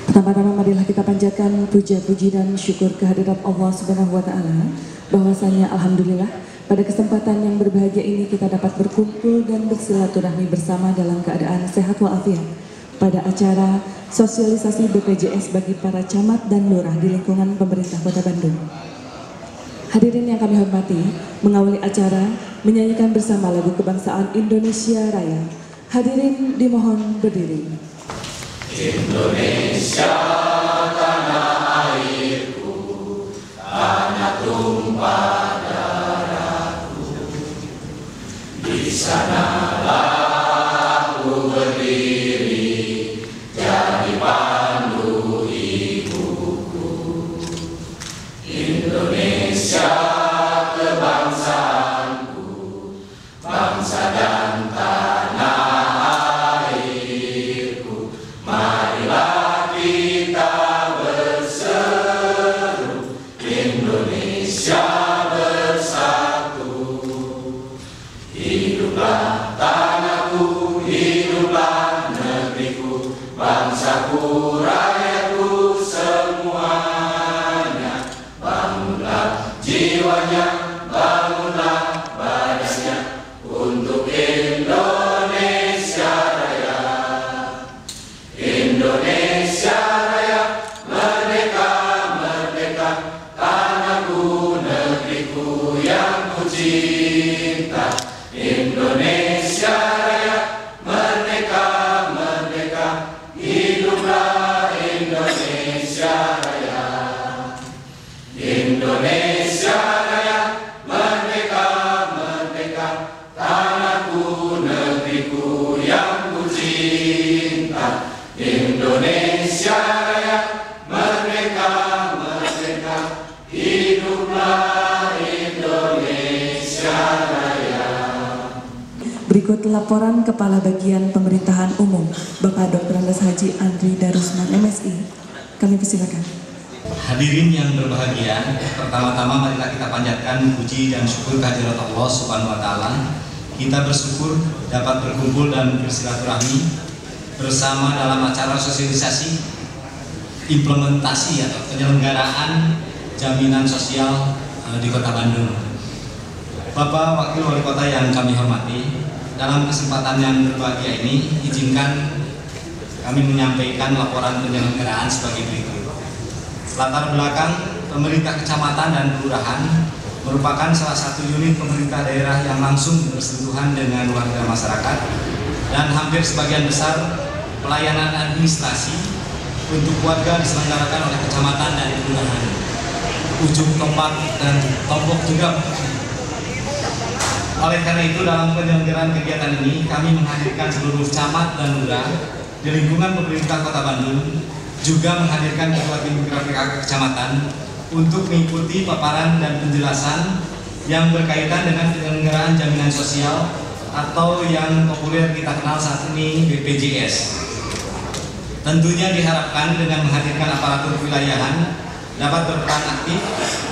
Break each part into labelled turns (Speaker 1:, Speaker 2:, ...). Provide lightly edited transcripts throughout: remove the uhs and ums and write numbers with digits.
Speaker 1: Pertama-tama marilah kita panjatkan puja-puji dan syukur kehadirat Allah Subhanahu wa Ta'ala, bahwasanya alhamdulillah pada kesempatan yang berbahagia ini kita dapat berkumpul dan bersilaturahmi bersama dalam keadaan sehat walafiat pada acara sosialisasi BPJS bagi para camat dan lurah di lingkungan pemerintah Kota Bandung. Hadirin yang kami hormati, mengawali acara menyanyikan bersama lagu kebangsaan Indonesia Raya. Hadirin dimohon berdiri.
Speaker 2: Indonesia tanah airku, tanah tumpah darahku, di sanalah ku berdiri, jadi pandu ibuku. Indonesia kebangsaanku, bangsa dan tanah airku. Marilah kita berseru, Indonesia bersatu. Hiduplah tanahku, hiduplah negeriku, bangsaku, rakyatku semuanya. Bangunlah jiwanya, bangunlah badannya untuk Indonesia Raya. Indonesia Raya, merdeka, merdeka, tanahku, negeriku yang ku cinta. Indonesia Raya, merdeka, merdeka, hiduplah Indonesia Raya. Indonesia Raya, merdeka, merdeka, tanahku, negeriku yang ku cinta. Indonesia Raya, merdeka, merdeka, hiduplah Indonesia Raya.
Speaker 1: Berikut laporan Kepala Bagian Pemerintahan Umum Bapak Dr. Andes Haji Andri Darusman MSI. Kami persilakan.
Speaker 3: Hadirin yang berbahagia, pertama-tama marilah kita panjatkan puji dan syukur kehadirat Allah Subhanahu wa Ta'ala. Kita bersyukur dapat berkumpul dan bersilaturahmi bersama dalam acara sosialisasi implementasi atau penyelenggaraan jaminan sosial di Kota Bandung. Bapak Wakil Wali Kota yang kami hormati, dalam kesempatan yang berbahagia ini izinkan kami menyampaikan laporan penyelenggaraan sebagai berikut. Latar belakang pemerintah kecamatan dan kelurahan merupakan salah satu unit pemerintah daerah yang langsung bersentuhan dengan warga masyarakat, dan hampir sebagian besar pelayanan administrasi untuk warga diselenggarakan oleh kecamatan dan kelurahan. Ujung tombak dan tombok juga. Oleh karena itu, dalam penyelenggaraan kegiatan ini kami menghadirkan seluruh camat dan lurah di lingkungan pemerintah Kota Bandung, juga menghadirkan ketua tim PKK kecamatan untuk mengikuti paparan dan penjelasan yang berkaitan dengan penyelenggaraan jaminan sosial atau yang populer kita kenal saat ini BPJS. Tentunya diharapkan dengan menghadirkan aparatur wilayahan dapat berperan aktif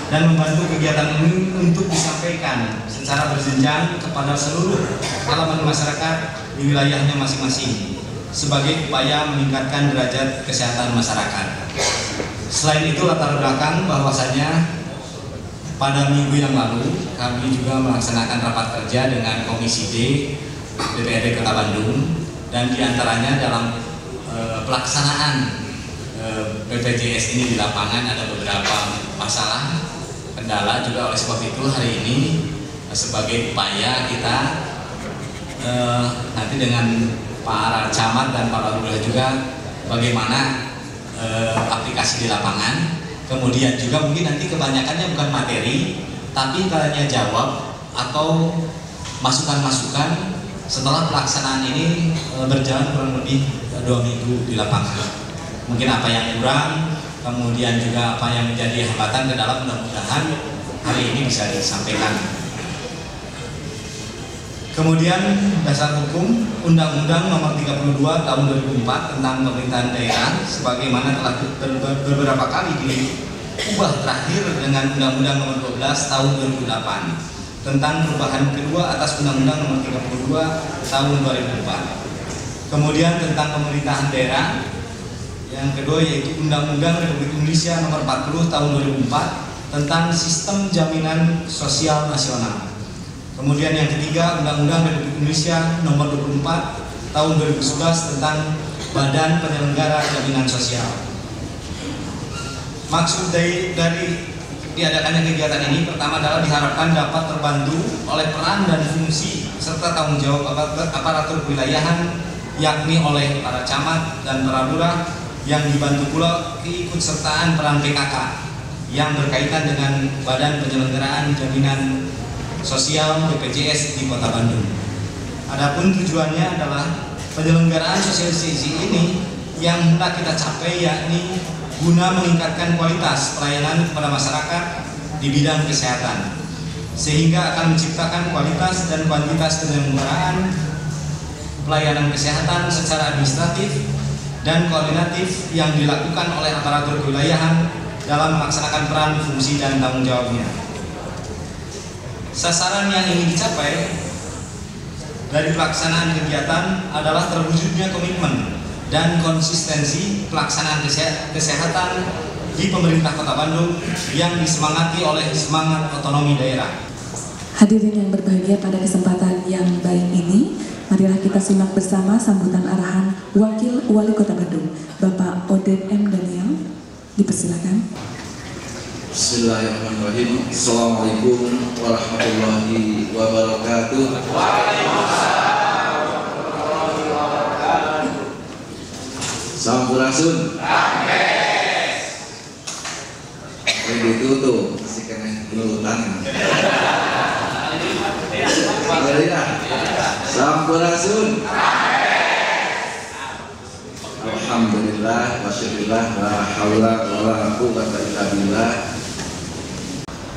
Speaker 3: dan membantu kegiatan ini untuk disampaikan secara berjenjang kepada seluruh elemen masyarakat di wilayahnya masing-masing sebagai upaya meningkatkan derajat kesehatan masyarakat. Selain itu, latar belakang bahwasanya pada minggu yang lalu kami juga melaksanakan rapat kerja dengan Komisi D DPRD Kota Bandung, dan diantaranya dalam pelaksanaan BPJS ini di lapangan ada beberapa masalah kendala juga. Oleh sebab itu hari ini sebagai upaya kita nanti dengan para camat dan para lurah juga bagaimana aplikasi di lapangan. Kemudian juga mungkin nanti kebanyakannya bukan materi, tapi tanya jawab atau masukan-masukan setelah pelaksanaan ini berjalan kurang lebih 2 minggu di lapangan. Mungkin apa yang kurang, kemudian juga apa yang menjadi hambatan ke dalam, mudah-mudahan hari ini bisa disampaikan. Kemudian dasar hukum Undang-Undang Nomor 32 Tahun 2004 tentang pemerintahan daerah sebagaimana telah beberapa kali diubah terakhir dengan Undang-Undang Nomor 12 Tahun 2008 tentang perubahan kedua atas Undang-Undang Nomor 32 Tahun 2004. kemudian tentang pemerintahan daerah, yang kedua yaitu Undang-Undang Republik Indonesia Nomor 40 Tahun 2004 tentang Sistem Jaminan Sosial Nasional. Kemudian yang ketiga Undang-Undang Republik Indonesia Nomor 24 Tahun 2011 tentang Badan Penyelenggara Jaminan Sosial. Maksud dari diadakannya kegiatan ini pertama adalah diharapkan dapat terbantu oleh peran dan fungsi serta tanggung jawab aparatur kewilayahan, yakni oleh para camat dan para lurah, yang dibantu pula keikutsertaan peran PKK yang berkaitan dengan Badan Penyelenggaraan Jaminan Sosial BPJS di Kota Bandung. Adapun tujuannya adalah penyelenggaraan sosialisasi ini yang hendak kita capai, yakni guna meningkatkan kualitas pelayanan kepada masyarakat di bidang kesehatan, sehingga akan menciptakan kualitas dan kuantitas penyelenggaraan pelayanan kesehatan secara administratif dan koordinatif yang dilakukan oleh aparatur kewilayahan dalam melaksanakan peran, fungsi, dan tanggung jawabnya. Sasaran yang ingin dicapai dari pelaksanaan kegiatan adalah terwujudnya komitmen dan konsistensi pelaksanaan kesehatan di pemerintah Kota Bandung yang disemangati oleh semangat otonomi daerah.
Speaker 1: Hadirin yang berbahagia, pada kesempatan yang baik ini, marilah kita simak bersama sambutan arahan Wakil Wali Kota Bandung, Bapak Oden M. Daniel. Dipersilakan.
Speaker 2: Bismillahirrahmanirrahim. Assalamualaikum warahmatullahi wabarakatuh. Sampurasun. Itu tuh masih kena gelutan. Sampurasun. Alhamdulillah wa syukurillah wa haula wa la quwwata illa billah.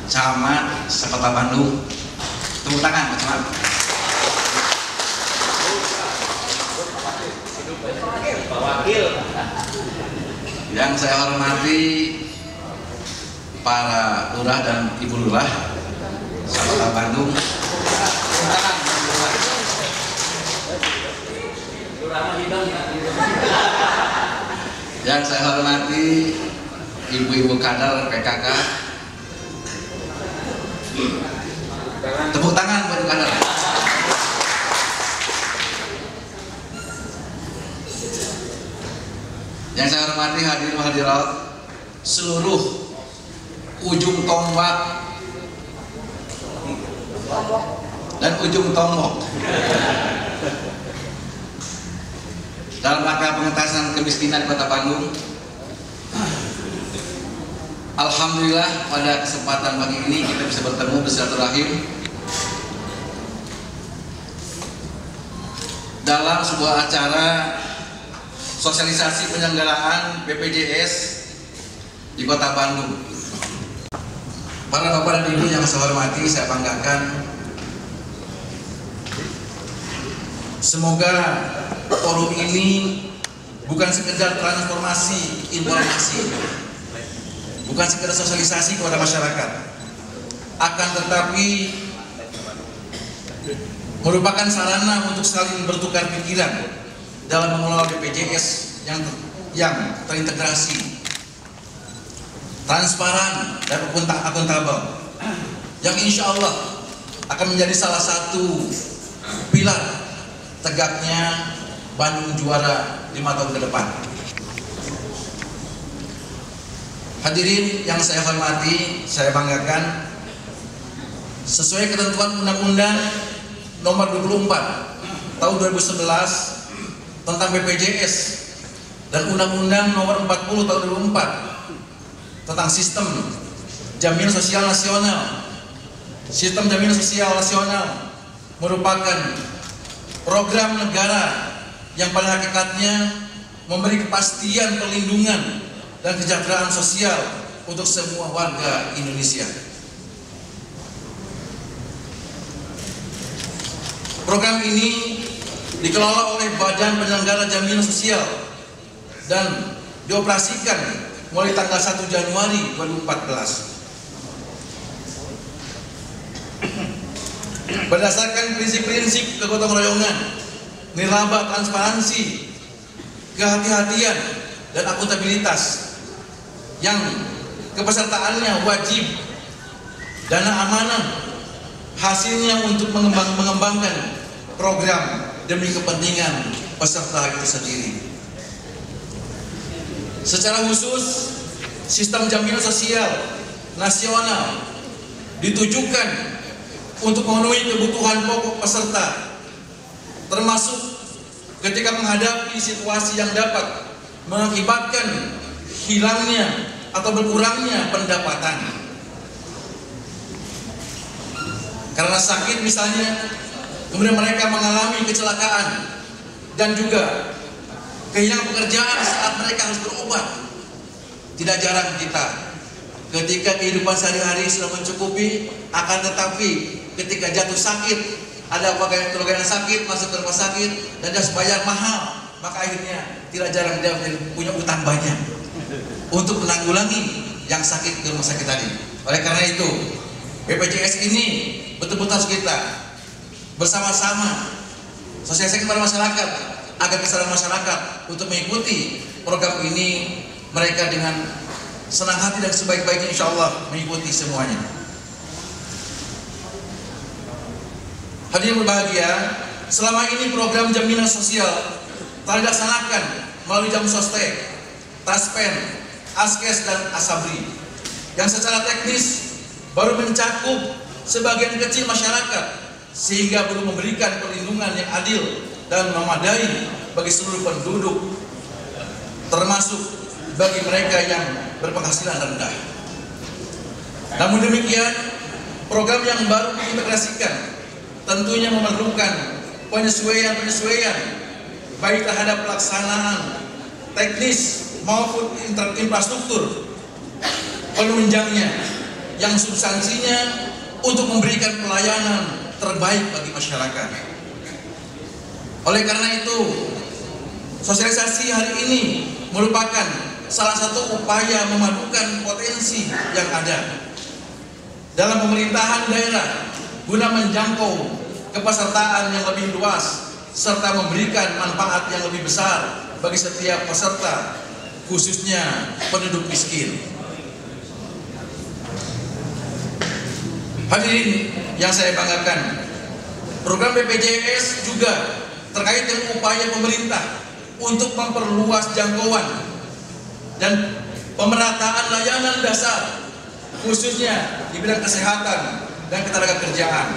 Speaker 2: Camat sekota Bandung, tepuk tangan Pak Camat. Yang saya hormati para lurah dan ibu lurah sekota Bandung. Yang saya hormati ibu-ibu kader PKK. Tepuk tangan buat kader. Yang saya hormati hadirin hadirat seluruh ujung tombak dan ujung tombok dalam rangka pengentasan kemiskinan Kota Bandung. Alhamdulillah pada kesempatan pagi ini kita bisa bertemu bersilaturahim dalam sebuah acara sosialisasi penyelenggaraan BPJS di Kota Bandung. Para bapak dan ibu yang saya hormati, saya banggakan. Semoga forum ini bukan sekedar transformasi informasi, bukan sekedar sosialisasi kepada masyarakat, akan tetapi merupakan sarana untuk saling bertukar pikiran dalam mengelola BPJS yang terintegrasi, transparan, dan akuntabel, yang insya Allah akan menjadi salah satu pilar tegaknya Bandung juara 5 tahun ke depan. Hadirin yang saya hormati, saya banggakan, sesuai ketentuan Undang-Undang Nomor 24 Tahun 2011 tentang BPJS dan Undang-Undang Nomor 40 Tahun 2004 tentang Sistem Jaminan Sosial Nasional. Sistem Jaminan Sosial Nasional merupakan program negara yang pada hakikatnya memberi kepastian perlindungan dan kesejahteraan sosial untuk semua warga Indonesia. Program ini dikelola oleh Badan Penyelenggara Jaminan Sosial dan dioperasikan mulai tanggal 1 Januari 2014. Berdasarkan prinsip-prinsip kegotong royongan nirlaba, transparansi, kehati-hatian, dan akuntabilitas yang kepesertaannya wajib, dana amanah, hasilnya untuk mengembangkan program demi kepentingan peserta itu sendiri. Secara khusus, sistem jaminan sosial nasional ditujukan untuk memenuhi kebutuhan pokok peserta, termasuk ketika menghadapi situasi yang dapat mengakibatkan hilangnya atau berkurangnya pendapatan karena sakit misalnya, kemudian mereka mengalami kecelakaan dan juga kehilangan pekerjaan saat mereka harus berobat. Tidak jarang kita ketika kehidupan sehari-hari sudah mencukupi, akan tetapi ketika jatuh sakit, ada keluarga yang sakit, masuk ke rumah sakit dan dia harus bayar mahal, maka akhirnya tidak jarang dia punya utang banyak untuk menanggulangi yang sakit di rumah sakit tadi. Oleh karena itu, BPJS ini betul-betul harus kita bersama-sama sosialisasi kepada masyarakat agar kesadaran masyarakat untuk mengikuti program ini. Mereka dengan senang hati dan sebaik-baiknya insya Allah mengikuti semuanya. Hadirin berbahagia, selama ini program jaminan sosial telah dilaksanakan melalui Jam Sostek, Taspen, Askes, dan Asabri yang secara teknis baru mencakup sebagian kecil masyarakat sehingga belum memberikan perlindungan yang adil dan memadai bagi seluruh penduduk, termasuk bagi mereka yang berpenghasilan rendah. Namun demikian, program yang baru diintegrasikan tentunya memerlukan penyesuaian baik terhadap pelaksanaan teknis maupun infrastruktur penunjangnya yang substansinya untuk memberikan pelayanan terbaik bagi masyarakat. Oleh karena itu, sosialisasi hari ini merupakan salah satu upaya memadukan potensi yang ada dalam pemerintahan daerah guna menjangkau kepesertaan yang lebih luas serta memberikan manfaat yang lebih besar bagi setiap peserta, khususnya penduduk miskin. Hadirin yang saya banggakan, program BPJS juga terkait dengan upaya pemerintah untuk memperluas jangkauan dan pemerataan layanan dasar, khususnya di bidang kesehatan dan ketenagakerjaan,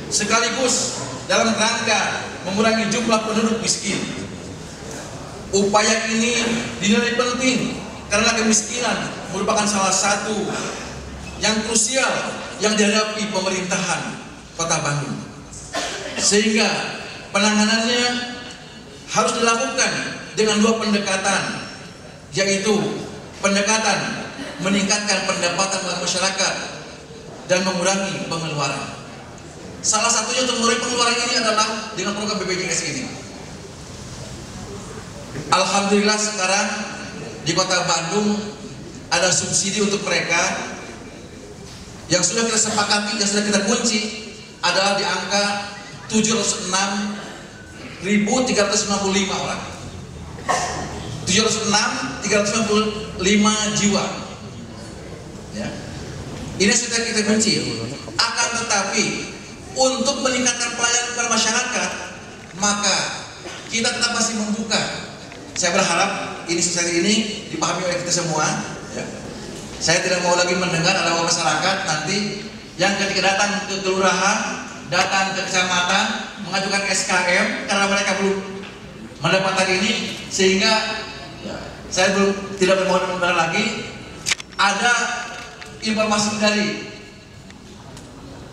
Speaker 2: sekaligus dalam rangka mengurangi jumlah penduduk miskin. Upaya ini dinilai penting karena kemiskinan merupakan salah satu yang krusial yang dihadapi pemerintahan Kota Bandung, sehingga penanganannya harus dilakukan dengan dua pendekatan, yaitu pendekatan meningkatkan pendapatan masyarakat dan mengurangi pengeluaran. Salah satunya untuk mengurangi pengeluaran ini adalah dengan program BPJS ini. Alhamdulillah sekarang di Kota Bandung ada subsidi untuk mereka yang sudah kita sepakati, yang sudah kita kunci adalah di angka 706.355 orang. 706.355 jiwa. Ya. Ini sudah kita kunci. Akan tetapi untuk meningkatkan pelayanan kepada masyarakat, maka kita tetap masih membuka. Saya berharap ini sosialisasi ini dipahami oleh kita semua. Ya. Saya tidak mau lagi mendengar ada masyarakat nanti yang ketika datang ke kelurahan, datang ke kecamatan, mengajukan SKM karena mereka belum mendapatkan ini, sehingga saya tidak bermohon lagi ada informasi dari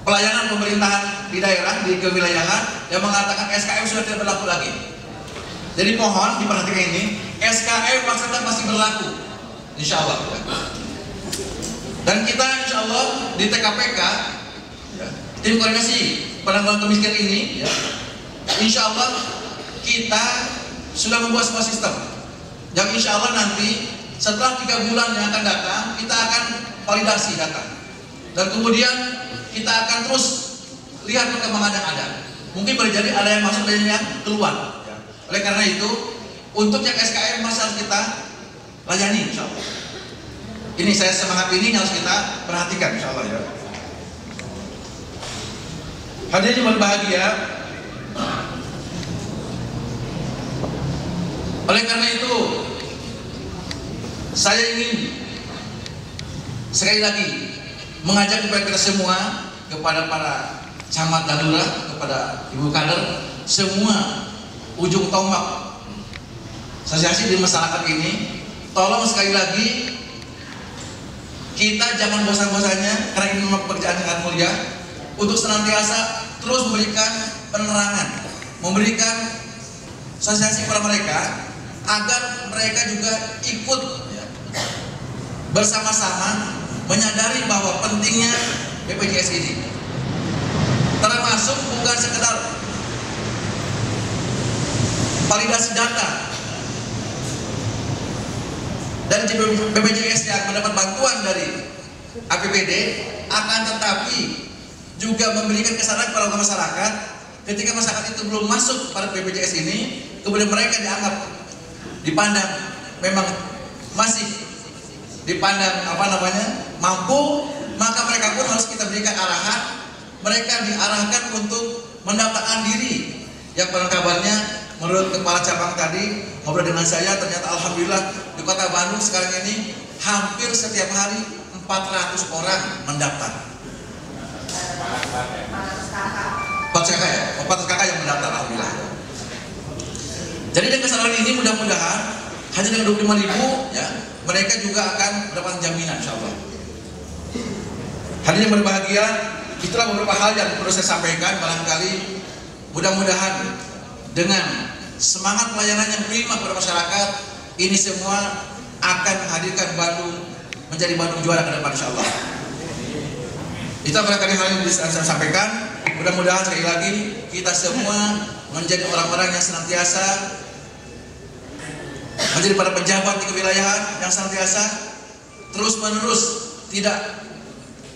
Speaker 2: pelayanan pemerintahan di daerah, di kewilayahan yang mengatakan SKM sudah tidak berlaku lagi. Jadi mohon diperhatikan ini, SKM maksudnya masih berlaku, insya Allah. Dan kita insya Allah di TKPK, tim koordinasi penanggulangan kemiskinan ini, insya Allah kita sudah membuat sebuah sistem yang insya Allah nanti setelah 3 bulan yang akan datang kita akan validasi data dan kemudian kita akan terus lihat perkembangan yang ada. mungkin boleh jadi ada yang masuk dan yang keluar. Oleh karena itu, untuk yang SKM masih harus kita layani, insya Allah. Ini saya semangat ini harus kita perhatikan, insya Allah ya. Hadirin yang berbahagia, oleh karena itu saya ingin sekali lagi mengajak kepada kita semua, kepada para camat dan lurah, kepada ibu kader, semua ujung tombak asosiasi di masyarakat ini, tolong sekali lagi kita jangan bosan-bosannya karena ini memang pekerjaan yang sangat mulia, untuk senantiasa terus memberikan penerangan, memberikan sosialisasi kepada mereka agar mereka juga ikut bersama-sama menyadari bahwa pentingnya BPJS ini, termasuk bukan sekedar validasi data dan BPJS yang mendapat bantuan dari APBD, akan tetapi juga memberikan kesadaran kepada masyarakat ketika masyarakat itu belum masuk pada BPJS ini, kemudian mereka dianggap dipandang memang masih dipandang mampu, maka mereka pun harus kita berikan arahan, mereka diarahkan untuk mendaftarkan diri. Yang pada kabarnya menurut kepala cabang tadi ngobrol dengan saya, ternyata alhamdulillah di Kota Bandung sekarang ini hampir setiap hari 400 orang mendaftar. 400 kakak yang mendaftar, alhamdulillah. Jadi dengan kesadaran ini mudah-mudahan hanya dengan 25.000 ya, mereka juga akan mendapatkan jaminan, insyaallah. Hadirin yang berbahagia, itulah beberapa hal yang perlu saya sampaikan. Barangkali mudah-mudahan dengan semangat pelayanan yang prima kepada masyarakat, ini semua akan menghadirkan Bandung menjadi Bandung juara ke depan, insyaallah. Itu barangkali hal yang bisa saya sampaikan. Mudah-mudahan sekali lagi kita semua menjadi orang-orang yang senantiasa menjadi para pejabat di kewilayahan yang senantiasa terus-menerus tidak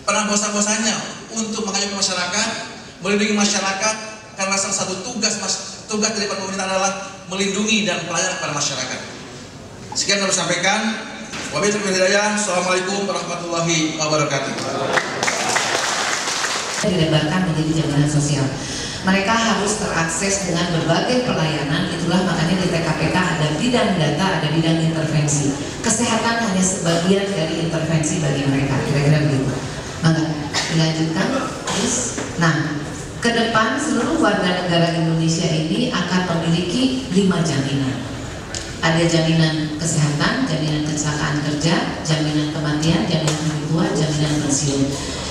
Speaker 2: pernah bosan-bosannya untuk mengayomi masyarakat, melindungi masyarakat, karena salah satu tugas dari pemerintah adalah melindungi dan pelayanan kepada masyarakat. Sekian yang saya sampaikan. Wabillahi taufiq wal hidayah. Assalamualaikum warahmatullahi wabarakatuh.
Speaker 4: Dilebarkan menjadi jaminan sosial. Mereka harus terakses dengan berbagai pelayanan. Itulah makanya di TKPK ada bidang data, ada bidang intervensi. Kesehatan hanya sebagian dari intervensi bagi mereka. Kira-kira begitu. Maka dilanjutkan, please. Nah, ke depan seluruh warga negara Indonesia ini akan memiliki 5 jaminan. Ada jaminan kesehatan, jaminan kecelakaan kerja, jaminan kematian, jaminan hari tua, jaminan pensiun.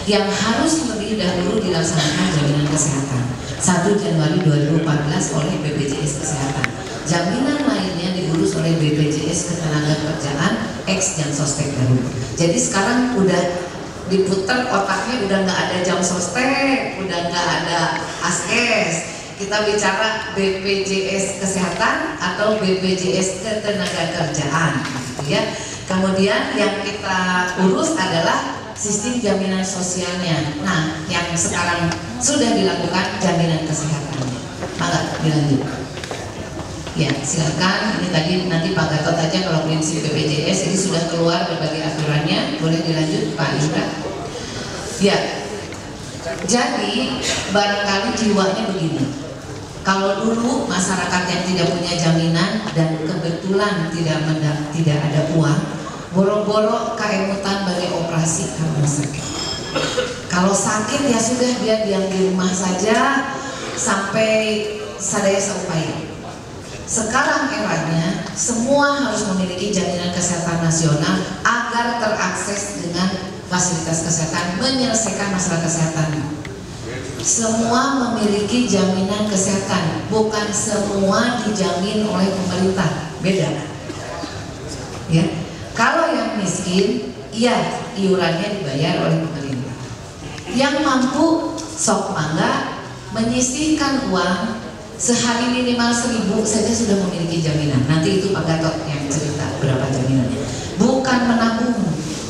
Speaker 4: Yang harus lebih dahulu dilaksanakan jaminan kesehatan 1 Januari 2014 oleh BPJS Kesehatan. Jaminan lainnya diurus oleh BPJS Ketenagakerjaan ex jam sostek baru. Jadi sekarang udah diputar otaknya, udah nggak ada jam sostek, udah nggak ada askes. Kita bicara BPJS Kesehatan atau BPJS Ketenagakerjaan, gitu ya. Kemudian yang kita urus adalah sistem jaminan sosialnya. Nah, yang sekarang sudah dilakukan jaminan kesehatan. Maka dilanjut. Ya, silakan. Ini tadi nanti Pak Gatot aja kalau prinsip BPJS ini sudah keluar berbagai aturannya. Boleh dilanjut Pak Indra. Ya. Jadi barangkali jiwanya begini. Kalau dulu masyarakat yang tidak punya jaminan dan kebetulan tidak ada uang, boro-boro keemutan bagi operasi karena sakit. Kalau sakit ya sudah, dia diam di rumah saja sampai sadaya seupaya. Sekarang eranya semua harus memiliki jaminan kesehatan nasional agar terakses dengan fasilitas kesehatan, menyelesaikan masalah kesehatan. Semua memiliki jaminan kesehatan, bukan semua dijamin oleh pemerintah, beda. Ya. Kalau yang miskin, iya iurannya dibayar oleh pemerintah. Yang mampu sok mangga menyisihkan uang sehari minimal 1.000 saja sudah memiliki jaminan. Nanti itu Pak Gatot yang cerita berapa jaminannya. Bukan menabung.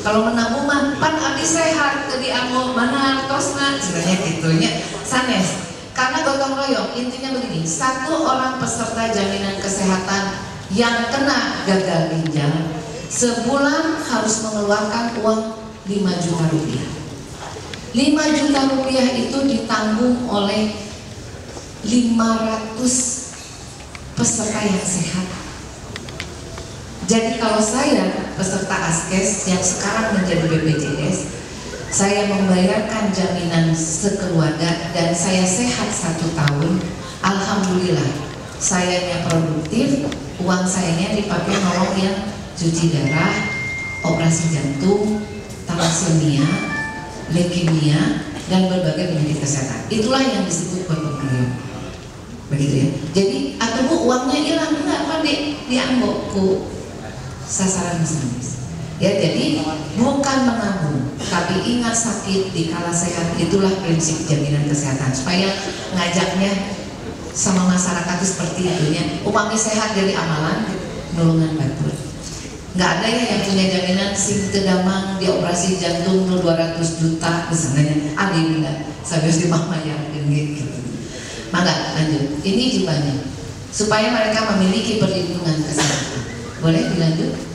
Speaker 4: Kalau menabung mah pan abdi sehat tadi amo mana tosna sebenarnya gitunya sanes. Karena gotong royong, intinya begini, satu orang peserta jaminan kesehatan yang kena gagal ginjal sebulan harus mengeluarkan uang 5 juta rupiah. 5 juta rupiah itu ditanggung oleh 500 peserta yang sehat. Jadi kalau saya peserta ASKES yang sekarang menjadi BPJS, saya membayarkan jaminan sekeluarga dan saya sehat 1 tahun, alhamdulillah sayanya produktif, uang sayanya dipakai nolong yang cuci darah, operasi jantung, thalassemia, leukemia, dan berbagai penyakit kesehatan. Itulah yang disebut gotong royong, begitu ya. Jadi atau bu uangnya hilang enggak apa diambil ku sasaran bisnis. Ya, jadi bukan menabung, tapi ingat sakit di kala sehat. Itulah prinsip jaminan kesehatan, supaya ngajaknya sama masyarakat itu seperti itu ya. Upami sehat dari amalan nulungan batur. Nggak ada ya yang punya jaminan sing tedamang di operasi jantung 200 juta misalnya. Alhamdulillah sampai di mama yang gitu. Maka lanjut. Ini jiwanya supaya mereka memiliki perlindungan kesehatan. Boleh dilanjut?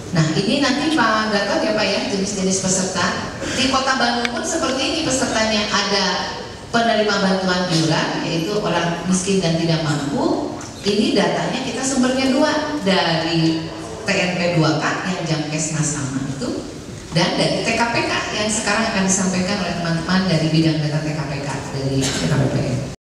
Speaker 4: Nah ini nanti Pak Gatot ya Pak ya, jenis-jenis peserta. Di Kota Bandung pun seperti ini pesertanya, ada penerima bantuan iuran yaitu orang miskin dan tidak mampu. Ini datanya kita sumbernya 2, dari TNP 2K yang Jamkesmas sama itu, dan dari TKPK yang sekarang akan disampaikan oleh teman-teman dari bidang data TKPK dari TKPPN.